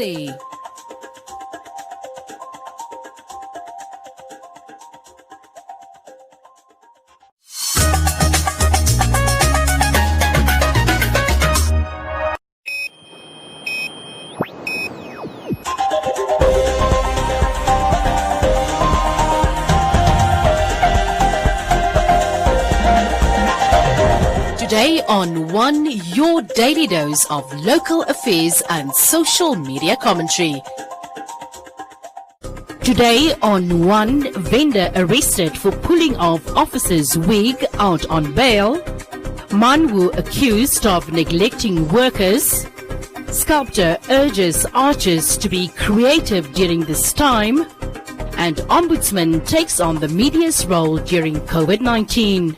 Daily. Today on One, your daily dose of local affairs and social media commentary. Today on One, vendor arrested for pulling off officer's wig out on bail. Manwu accused of neglecting workers. Sculptor urges artists to be creative during this time. And Ombudsman takes on the media's role during COVID-19.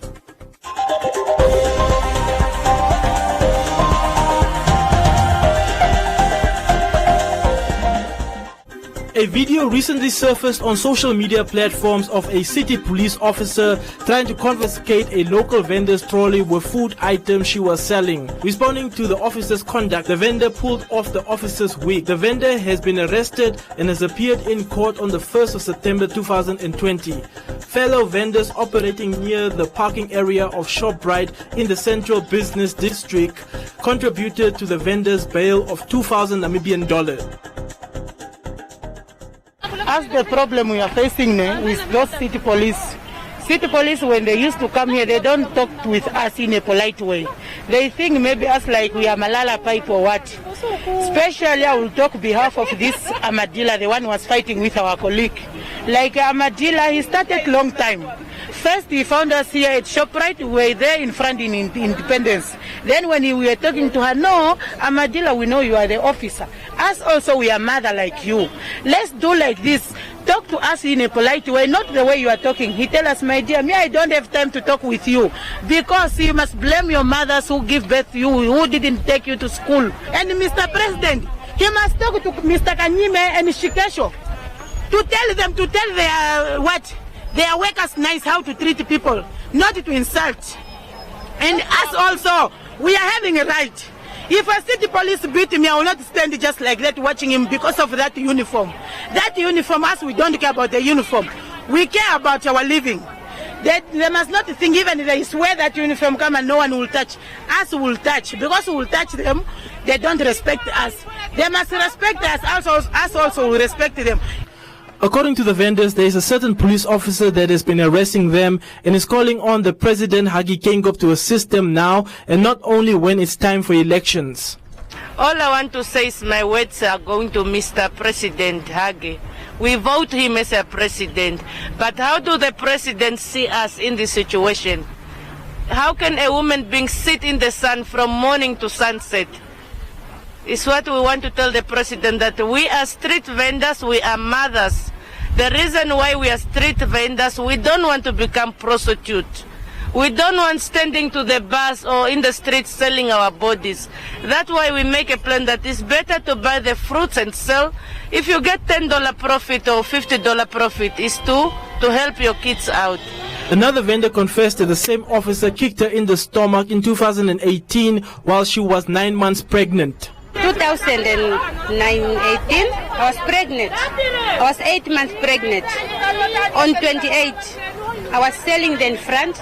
A video recently surfaced on social media platforms of a city police officer trying to confiscate a local vendor's trolley with food items she was selling. Responding to the officer's conduct, the vendor pulled off the officer's wig. The vendor has been arrested and has appeared in court on the 1st of September 2020. Fellow vendors operating near the parking area of ShopRite in the Central Business District contributed to the vendor's bail of 2,000 Namibian dollars. As the problem we are facing now with those city police, when they used to come here, they don't talk with us in a polite way. They think maybe us like we are Malala pipe or what. Especially I will talk behalf of this Amadila, the one who was fighting with our colleague. Like Amadila, he started long time. First he found us here at ShopRite, we were there in front in Independence. Then when we were talking to her, no, Amadila, we know you are the officer. Us also, we are mother like you. Let's do like this. Talk to us in a polite way, not the way you are talking. He tell us, my dear, me, I don't have time to talk with you. Because you must blame your mothers who give birth to you, who didn't take you to school. And Mr. President, he must talk to Mr. Kanyime and Shikesho to tell them, to tell their workers nice how to treat people, not to insult. And us also, we are having a right. If a city police beat me, I will not stand just like that watching him because of that uniform. That uniform, us, we don't care about the uniform. We care about our living. They must not think even if they swear that uniform come and no one will touch. Us will touch. Because we will touch them, they don't respect us. They must respect us also will respect them. According to the vendors, there is a certain police officer that has been arresting them and is calling on the President Hage Geingob to assist them now and not only when it's time for elections. All I want to say is my words are going to Mr. President Hage. We vote him as a president, but how do the president see us in this situation? How can a woman being sit in the sun from morning to sunset? It's what we want to tell the president, that we are street vendors, we are mothers. The reason why we are street vendors, we don't want to become prostitutes. We don't want standing to the bus or in the streets selling our bodies. That's why we make a plan that it's better to buy the fruits and sell. If you get $10 profit or $50 profit, it's to help your kids out. Another vendor confessed that the same officer kicked her in the stomach in 2018 while she was 9 months pregnant. 2018, I was pregnant. I was 8 months pregnant. On 28, I was selling the front.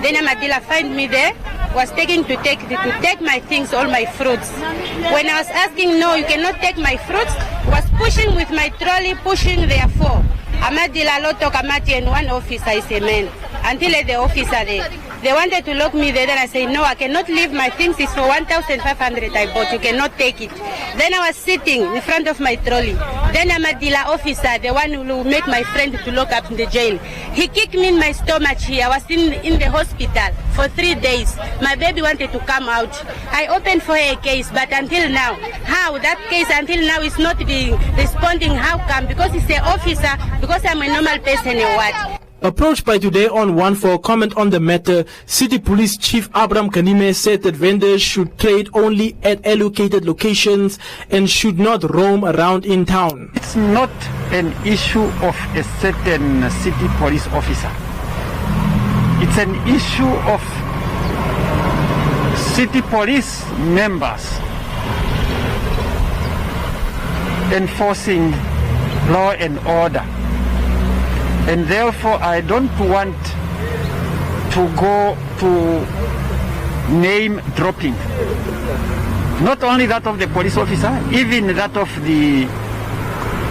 Then Amadila find me there, was taking to take my things, all my fruits. When I was asking, no, you cannot take my fruits, was pushing with my trolley, pushing therefore. Amadila Loto Kamati and one officer is a man. Until the officer there. They wanted to lock me there, then I said, no, I cannot leave my things, it's for 1,500 I bought, you cannot take it. Then I was sitting in front of my trolley. Then Amadila officer, the one who will make my friend to lock up in the jail, he kicked me in my stomach here. I was in the hospital for 3 days. My baby wanted to come out. I opened for her a case, but until now, how that case until now is not being responding, how come? Because it's an officer, because I'm a normal person or what? Approached by Today on One for a comment on the matter, City Police Chief Abraham Kanime said that vendors should trade only at allocated locations and should not roam around in town. It's not an issue of a certain city police officer. It's an issue of city police members enforcing law and order. And therefore, I don't want to go to name dropping. Not only that of the police officer, even that of the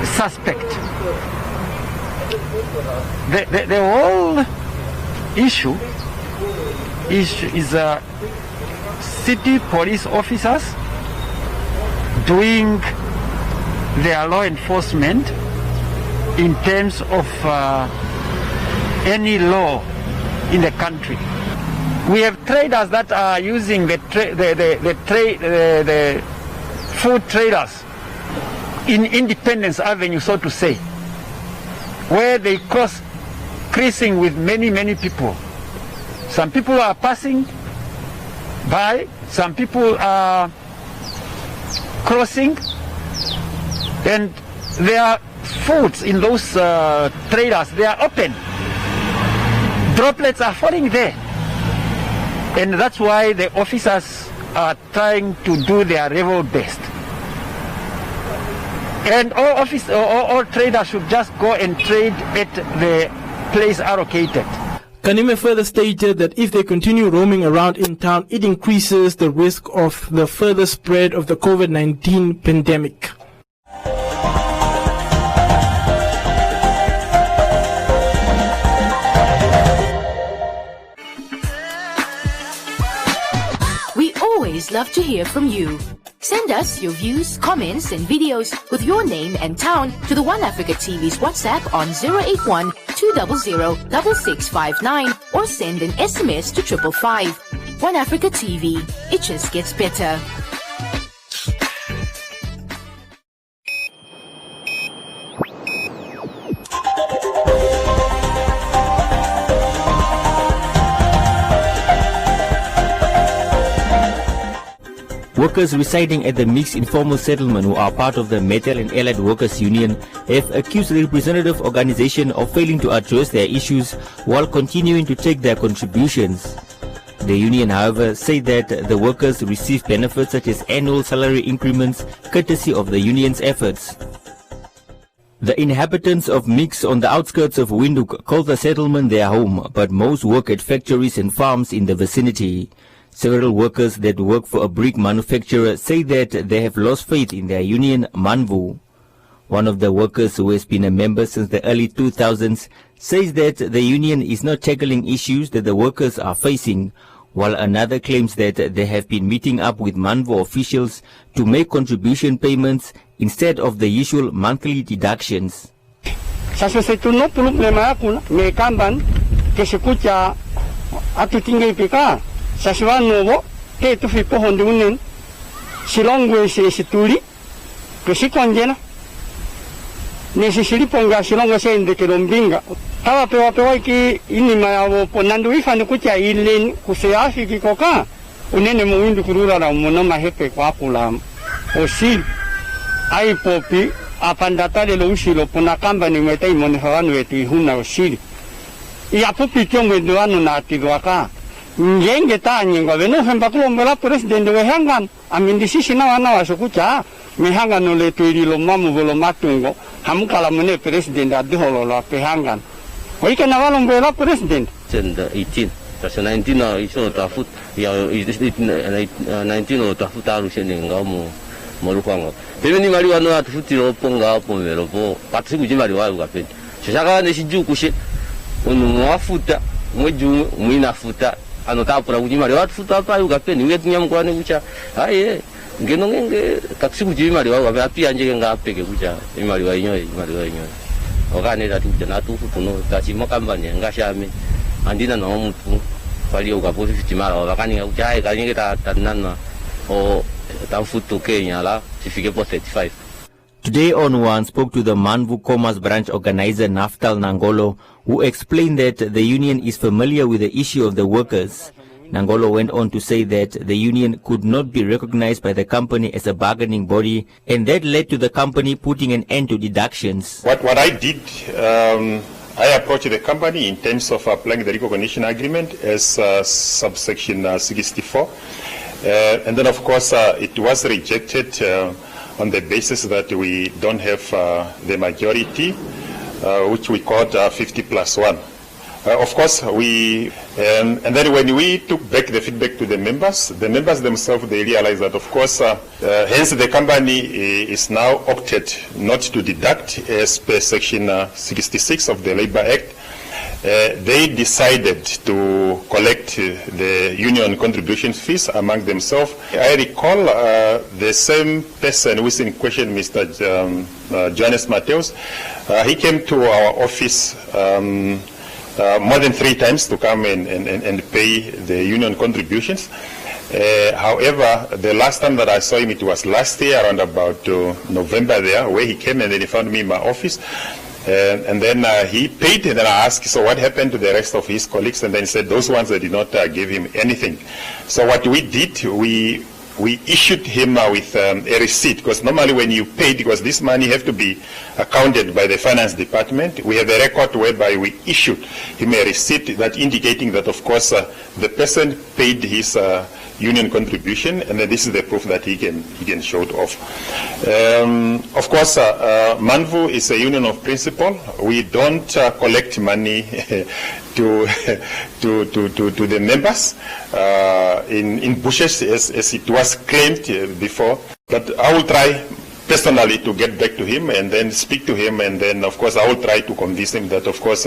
suspect. The whole issue is city police officers doing their law enforcement in terms of any law in the country. We have traders that are using the food traders in Independence Avenue, so to say, where they crossing with many people. Some people are passing by, some people are crossing, and their foods in those traders, they are open. Droplets are falling there. And that's why the officers are trying to do their level best. And all traders should just go and trade at the place allocated. Kanime further stated that if they continue roaming around in town, it increases the risk of the further spread of the COVID-19 pandemic. We always love to hear from you. Send us your views, comments, and videos with your name and town to the One Africa TV's WhatsApp on 081 200 6659 or send an SMS to 555. One Africa TV, it just gets better. Workers residing at the mixed informal settlement who are part of the Metal and Allied Workers Union have accused the representative organization of failing to address their issues while continuing to take their contributions. The union, however, say that the workers receive benefits such as annual salary increments courtesy of the union's efforts. The inhabitants of Mix on the outskirts of Windhoek call the settlement their home, but most work at factories and farms in the vicinity. Several workers that work for a brick manufacturer say that they have lost faith in their union, Manvu. One of the workers, who has been a member since the early 2000s, says that the union is not tackling issues that the workers are facing, while another claims that they have been meeting up with Manvu officials to make contribution payments instead of the usual monthly deductions. Saswanovo, te tu fi pohon dunin, silongwe se situli, kesikonjena. Nesi siliponga silongwe se inde kelombinga. Tawa pewa ki ini mayawo ponandu ifani kucha ilin kuseafi kikoka. Unene muwindu kurura na umonoma hepe kwa pula. Osil, aipopi, apandatale lo usilo ponakamba ni mweta imone hawanu wetu ihuna osili. Iapopi kyomwe duanu na atilwaka. Ngenge tanyingwa beno hemba kulombela president we hangan amindisisi na wana wasukucha mehanga no le tuililo mamu bolo matungo hamukala mune president adhololo pe hangan hoike na walombela president senda 18 tasa 19 na iso tafut ya 19 tafut alu senenga mo lukwanga bebeni mali wana atufutiro ponga pomero po patsiku jimali wa ukapendi shaka ne shijukushe onu wafuta mweju mwinafuta anotapura kujimali watufuta pa ukapeni wetu nyamkwane kucha haye ngeno ngenge taksiku jimali wa wapi anje ngapeke kucha imali wa inyoye okane datu jana tufutu no tachimo kambanye ngashame andina no mutu pali ukapofi fitimala wakani kucha haye kanyenge tanana o tamfutu Kenya la sifike po 35. Today on One spoke to the Manvu Commerce branch organizer Naftal Nangolo, who explained that the union is familiar with the issue of the workers. Nangolo went on to say that the union could not be recognized by the company as a bargaining body, and that led to the company putting an end to deductions. What I did, I approached the company in terms of applying the recognition agreement as subsection 64. And then, of course, it was rejected on the basis that we don't have the majority, which we called 50+1. Of course, and then when we took back the feedback to the members themselves, they realized that, of course, hence the company is now opted not to deduct as per Section 66 of the Labour Act. They decided to collect the union contribution fees among themselves. I recall the same person who is in question, Mr. Johannes Mateus, he came to our office more than 3 times to come and pay the union contributions. However, the last time that I saw him, it was last year around about November there, where he came and then he found me in my office. And then he paid, and then I asked, so what happened to the rest of his colleagues? And then he said, those ones that did not give him anything. So what we did, we issued him with a receipt, because normally when you pay, because this money have to be accounted by the finance department, we have a record whereby we issued him a receipt that indicating that, of course, the person paid his union contribution, and then this is the proof that he can show it off. Of course, Manvu is a union of principle. We don't collect money to the members in bushes as it was claimed before. But I will try personally to get back to him and then speak to him, and then of course I will try to convince him that, of course,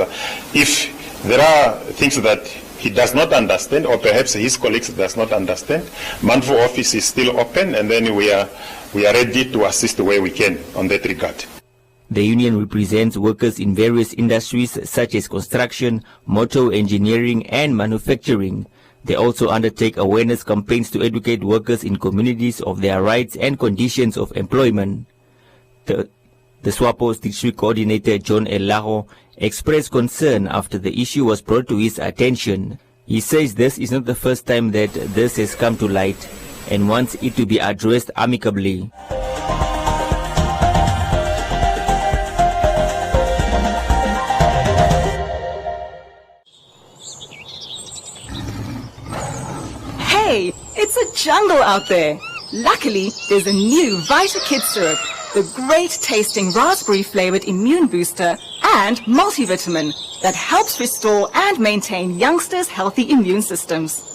if there are things that he does not understand, or perhaps his colleagues does not understand, Manvu office is still open, and then we are ready to assist where we can on that regard. The union represents workers in various industries such as construction, motor engineering and manufacturing. They also undertake awareness campaigns to educate workers in communities of their rights and conditions of employment. The SWAPO's district coordinator John Elaho expressed concern after the issue was brought to his attention. He says this is not the first time that this has come to light and wants it to be addressed amicably. Hey, it's a jungle out there. Luckily, there's a new Vita Kids syrup, the great tasting raspberry flavored immune booster and multivitamin that helps restore and maintain youngsters' healthy immune systems.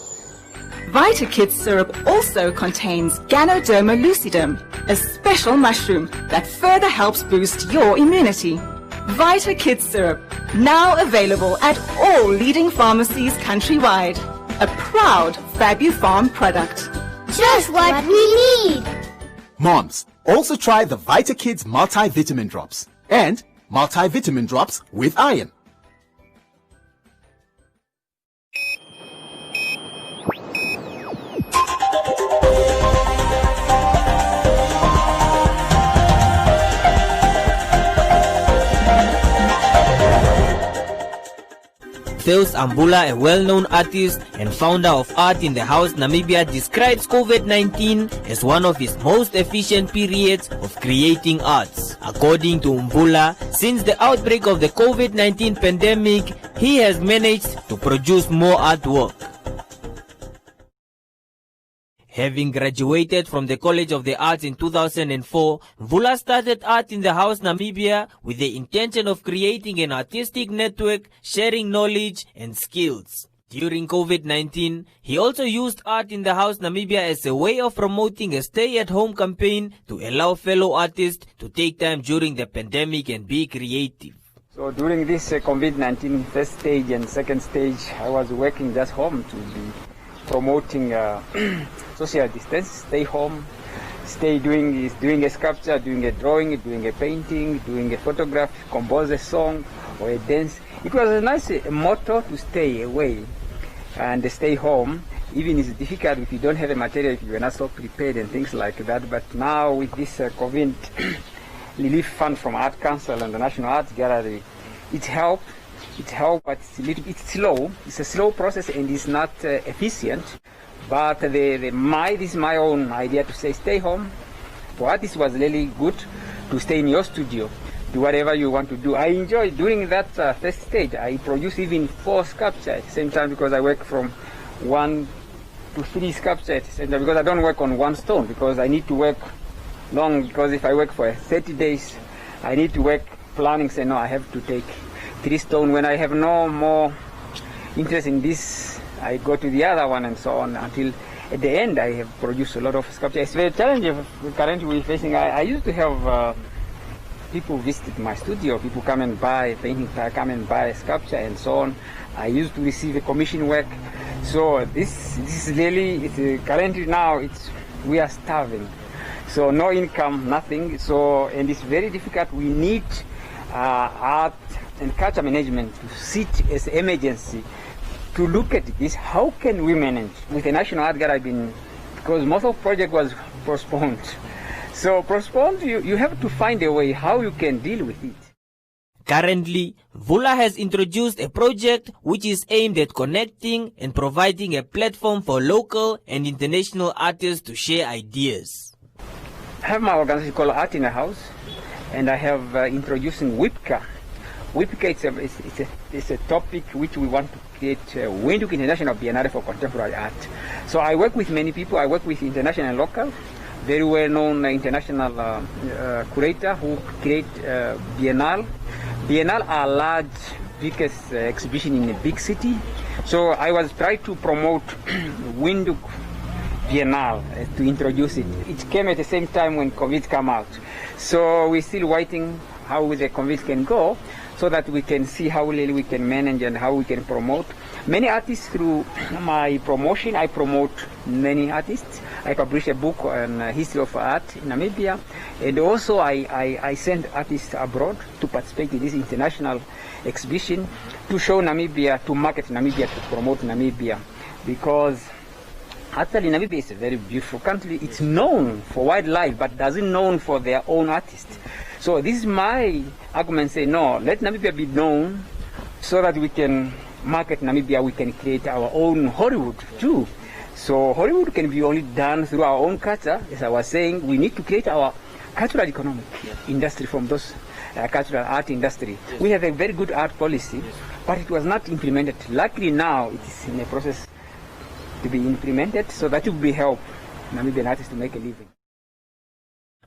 Vita Kids syrup also contains Ganoderma lucidum, a special mushroom that further helps boost your immunity. Vita Kids syrup, now available at all leading pharmacies countrywide. A proud FabuFarm product. Just what we need. Moms, also try the Vita Kids multivitamin drops and multivitamin drops with iron. Theos Ambula, a well-known artist and founder of Art in the House Namibia, describes COVID-19 as one of his most efficient periods of creating arts. According to Mbula, since the outbreak of the COVID-19 pandemic, he has managed to produce more artwork. Having graduated from the College of the Arts in 2004, Mvula started Art in the House Namibia with the intention of creating an artistic network, sharing knowledge and skills. During COVID-19, he also used Art in the House Namibia as a way of promoting a stay-at-home campaign to allow fellow artists to take time during the pandemic and be creative. So during this COVID-19 first stage and second stage, I was working just home to be promoting social distance, stay home, doing a sculpture, doing a drawing, doing a painting, doing a photograph, compose a song or a dance. It was a nice motto to stay away and stay home. Even it's difficult if you don't have a material, if you are not so prepared and things like that. But now with this COVID relief fund from Art Council and the National Art Gallery, it helped. It helped, but it's a little bit slow. It's a slow process and it's not efficient. But this is my own idea to say stay home. For artists, it was really good to stay in your studio, do whatever you want to do. I enjoy doing that first stage. I produce even 4 sculptures at the same time because I work from 1 to 3 sculptures at the same time because I don't work on one stone because I need to work long, because if I work for 30 days, I need to work planning, say, no, I have to take 3 stone. When I have no more interest in this, I go to the other one and so on, until at the end I have produced a lot of sculpture. It's very challenging currently we're facing. I used to have people visit my studio, people come and buy painting, come and buy sculpture and so on. I used to receive a commission work. So this is really, currently now we are starving. So no income, nothing. So, and it's very difficult. We need art and culture management to sit as an emergency to look at this. How can we manage? With the National Art Gallery, because most of the project was postponed. So postponed, you have to find a way how you can deal with it. Currently, Vula has introduced a project which is aimed at connecting and providing a platform for local and international artists to share ideas. I have my organization called Art in a House, and I have introducing WIPCA. WIPCA is a topic which we want to create Windhoek International Biennale for Contemporary Art. So I work with many people. I work with international and local, very well-known international curator who create Biennale. Biennale are large, biggest exhibition in a big city. So I was trying to promote Windhoek Biennale to introduce it. It came at the same time when COVID came out. So we're still waiting how the COVID can go, so that we can see how really we can manage and how we can promote. Many artists, through my promotion, I promote many artists. I publish a book on history of art in Namibia, and also I send artists abroad to participate in this international exhibition to show Namibia, to market Namibia, to promote Namibia, because actually Namibia is a very beautiful country. It's known for wildlife, but doesn't known for their own artists. So this is my argument, say no, let Namibia be known so that we can market Namibia, we can create our own Hollywood too. So Hollywood can be only done through our own culture. As I was saying, we need to create our cultural economic industry from those cultural art industry. We have a very good art policy, but it was not implemented. Luckily now it is in a process to be implemented, so that will be help Namibian artists to make a living.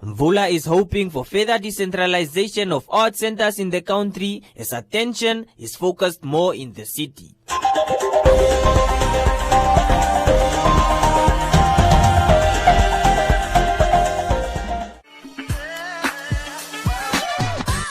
Vula is hoping for further decentralization of art centers in the country as attention is focused more in the city.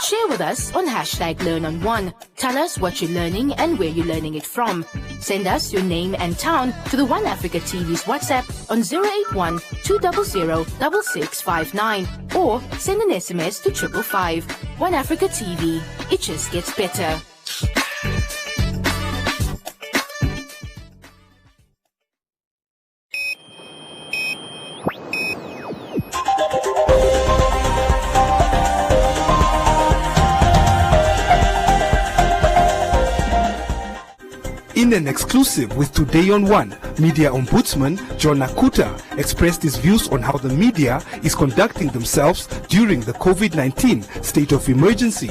Share with us on #LearnOn1. Tell us what you're learning and where you're learning it from. Send us your name and town to the One Africa TV's WhatsApp on 081 200 6659 or send an SMS to 555. One Africa TV. It just gets better. In an exclusive with Today on One, Media Ombudsman John Nakuta expressed his views on how the media is conducting themselves during the COVID-19 state of emergency.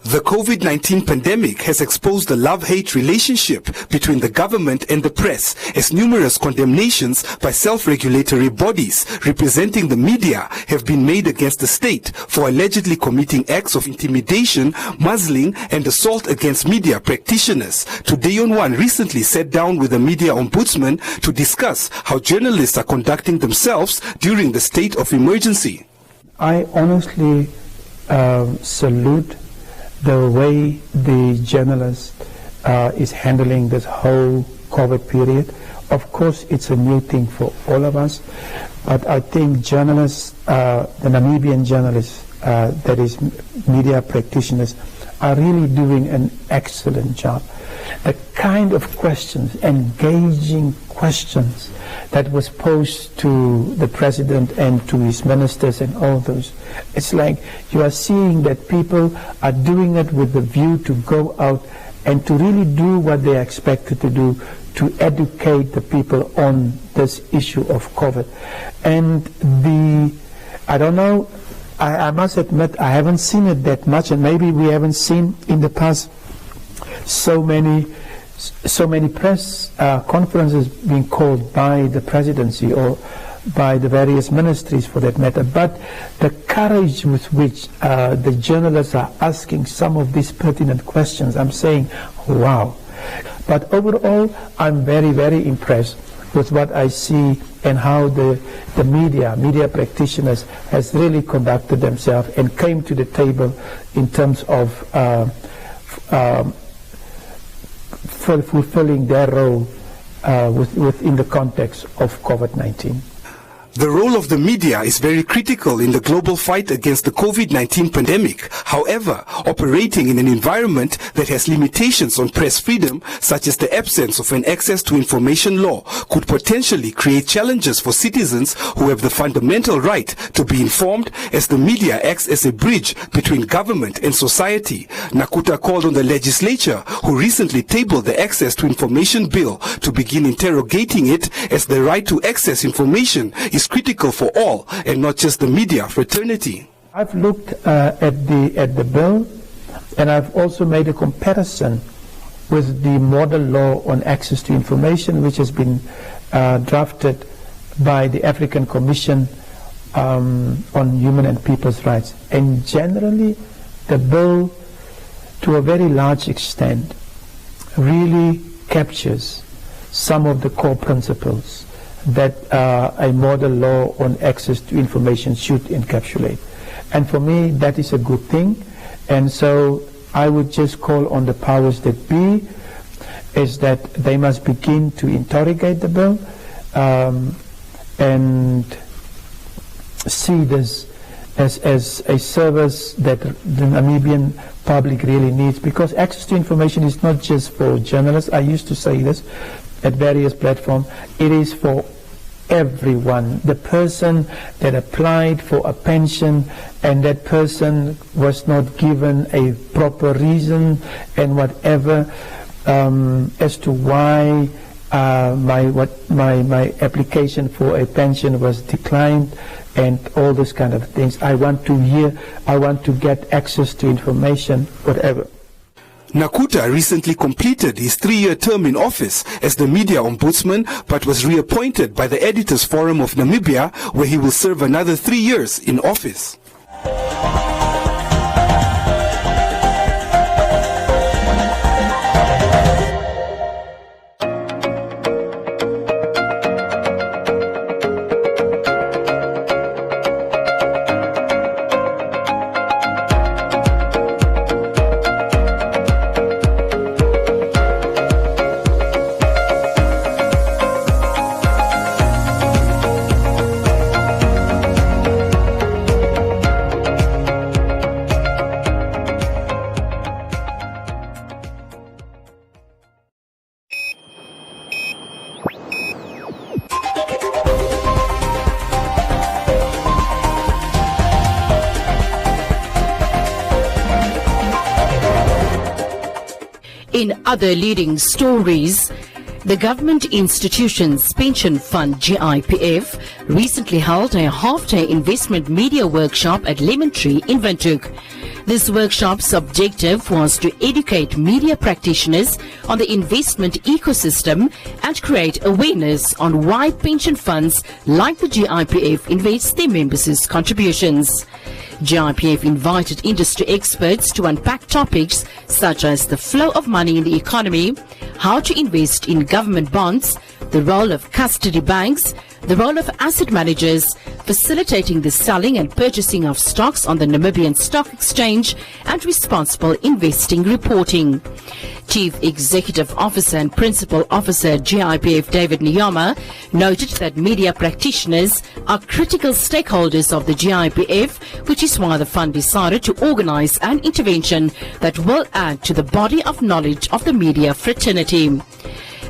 The COVID-19 pandemic has exposed the love-hate relationship between the government and the press, as numerous condemnations by self-regulatory bodies representing the media have been made against the state for allegedly committing acts of intimidation, muzzling, and assault against media practitioners. Today on One recently sat down with the media ombudsman to discuss how journalists are conducting themselves during the state of emergency. I honestly salute the way the journalist is handling this whole COVID period. Of course, it's a new thing for all of us, but I think journalists, the Namibian journalists, that is media practitioners, are really doing an excellent job. The kind of questions, engaging questions that was posed to the president and to his ministers and all those, it's like you are seeing that people are doing it with the view to go out and to really do what they are expected to do, to educate the people on this issue of COVID. And I don't know, I must admit I haven't seen it that much, and maybe we haven't seen in the past so many press conferences being called by the presidency or by the various ministries for that matter, but the courage with which the journalists are asking some of these pertinent questions, I'm saying, wow. But overall, I'm very, very impressed with what I see and how the media practitioners has really conducted themselves and came to the table in terms of fulfilling their role within the context of COVID-19. The role of the media is very critical in the global fight against the COVID-19 pandemic. However, operating in an environment that has limitations on press freedom, such as the absence of an access to information law, could potentially create challenges for citizens who have the fundamental right to be informed, as the media acts as a bridge between government and society. Nakuta called on the legislature, who recently tabled the Access to Information Bill, to begin interrogating it, as the right to access information is critical for all and not just the media fraternity. I've looked at the bill, and I've also made a comparison with the model law on access to information, which has been drafted by the African Commission on Human and People's Rights. And generally, the bill, to a very large extent, really captures some of the core principles that a model law on access to information should encapsulate. And for me, that is a good thing. And so I would just call on the powers that be, is that they must begin to interrogate the bill and see this as a service that the Namibian public really needs, because access to information is not just for journalists. I used to say this at various platforms. It is for everyone. The person that applied for a pension and that person was not given a proper reason and whatever as to why my application for a pension was declined and all those kind of things. I want to get access to information, whatever. Nakuta recently completed his 3-year term in office as the media ombudsman, but was reappointed by the Editors Forum of Namibia, where he will serve another 3 years in office. In other leading stories, the Government Institutions Pension Fund GIPF recently held a half-day investment media workshop at Lemon Tree in Windhoek. This workshop's objective was to educate media practitioners on the investment ecosystem and create awareness on why pension funds like the GIPF invest their members' contributions. GIPF invited industry experts to unpack topics such as the flow of money in the economy, how to invest in government bonds, the role of custody banks, the role of asset managers, facilitating the selling and purchasing of stocks on the Namibian Stock Exchange, and responsible investing reporting. Chief Executive Officer and Principal Officer GIPF David Nyama noted that media practitioners are critical stakeholders of the GIPF, which is why the fund decided to organize an intervention that will add to the body of knowledge of the media fraternity.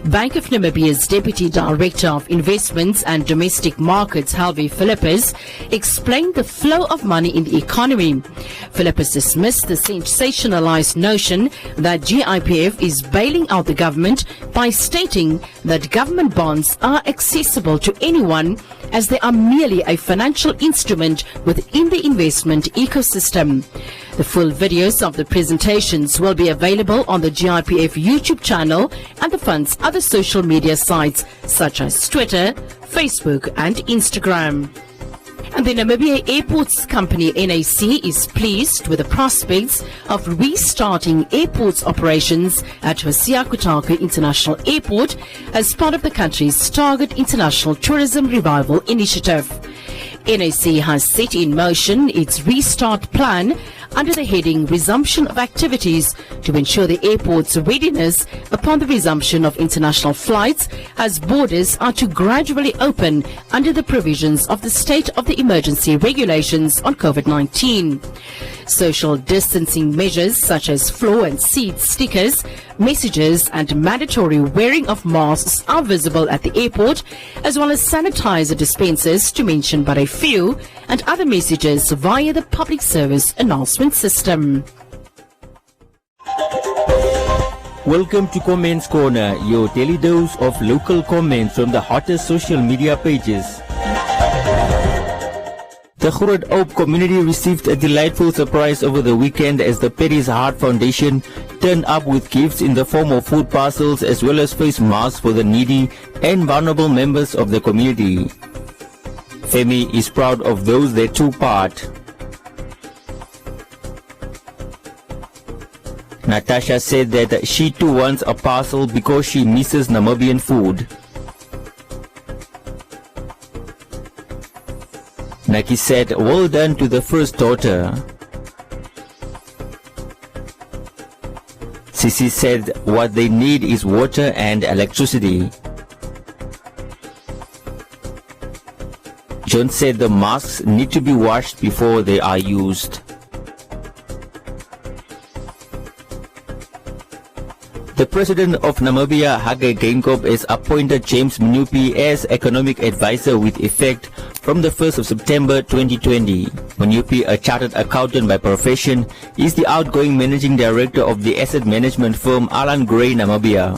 Bank of Namibia's Deputy Director of Investments and Domestic Markets, Helvi Philippus, explained the flow of money in the economy. Philippus dismissed the sensationalized notion that GIPF is bailing out the government by stating that government bonds are accessible to anyone, as they are merely a financial instrument within the investment ecosystem. The full videos of the presentations will be available on the GIPF YouTube channel and the fund's other social media sites such as Twitter, Facebook and Instagram. And the Namibia Airports Company NAC is pleased with the prospects of restarting airports operations at Hosea Kutako International Airport as part of the country's Target International Tourism Revival Initiative. NAC has set in motion its restart plan under the heading Resumption of Activities to ensure the airport's readiness upon the resumption of international flights as borders are to gradually open under the provisions of the State of the Emergency regulations on COVID-19. Social distancing measures such as floor and seat stickers, messages and mandatory wearing of masks are visible at the airport, as well as sanitizer dispensers, to mention but a few, and other messages via the public service announcement system. Welcome to Comments Corner, your daily dose of local comments from the hottest social media pages. The Groot Hope community received a delightful surprise over the weekend as the Perry's Heart Foundation turned up with gifts in the form of food parcels as well as face masks for the needy and vulnerable members of the community. Femi is proud of those that took part. Natasha said that she too wants a parcel because she misses Namibian food. Naki said, well done to the first daughter. Sisi said what they need is water and electricity. John said the masks need to be washed before they are used. The President of Namibia, Hage Geingob, has appointed James Mnupi as Economic Advisor with effect from the 1st of September 2020. Mnupi, a chartered accountant by profession, is the outgoing Managing Director of the asset management firm Alan Gray Namibia.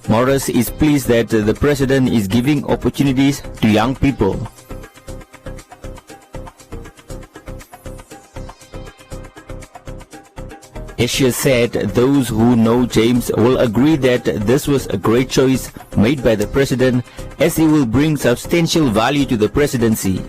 Morris is pleased that the President is giving opportunities to young people. Asia said those who know James will agree that this was a great choice made by the President, as he will bring substantial value to the presidency.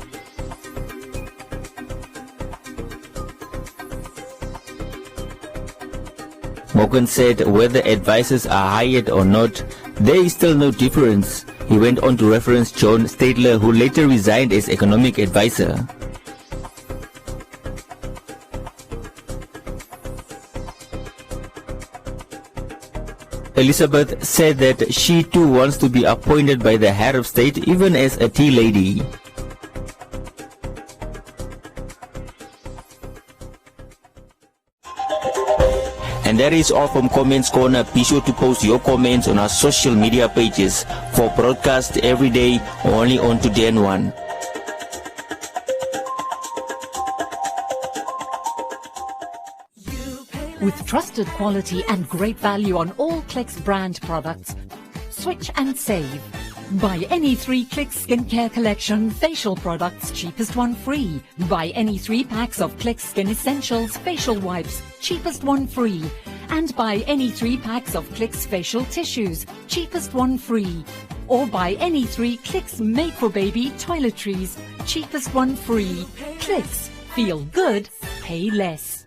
Morgan said whether advisors are hired or not, there is still no difference. He went on to reference John Stadler, who later resigned as economic advisor. Elizabeth said that she too wants to be appointed by the head of state, even as a tea lady. And that is all from Comments Corner. Be sure to post your comments on our social media pages for broadcast every day, only on Today and One. With trusted quality and great value on all Clicks brand products, switch and save. Buy any 3 Clicks skincare collection facial products, cheapest one free. Buy any 3 packs of Clicks Skin Essentials facial wipes, cheapest one free. And buy any 3 packs of Clicks facial tissues, cheapest one free. Or buy any 3 Clicks Made for Baby toiletries, cheapest one free. Clicks, feel good, pay less.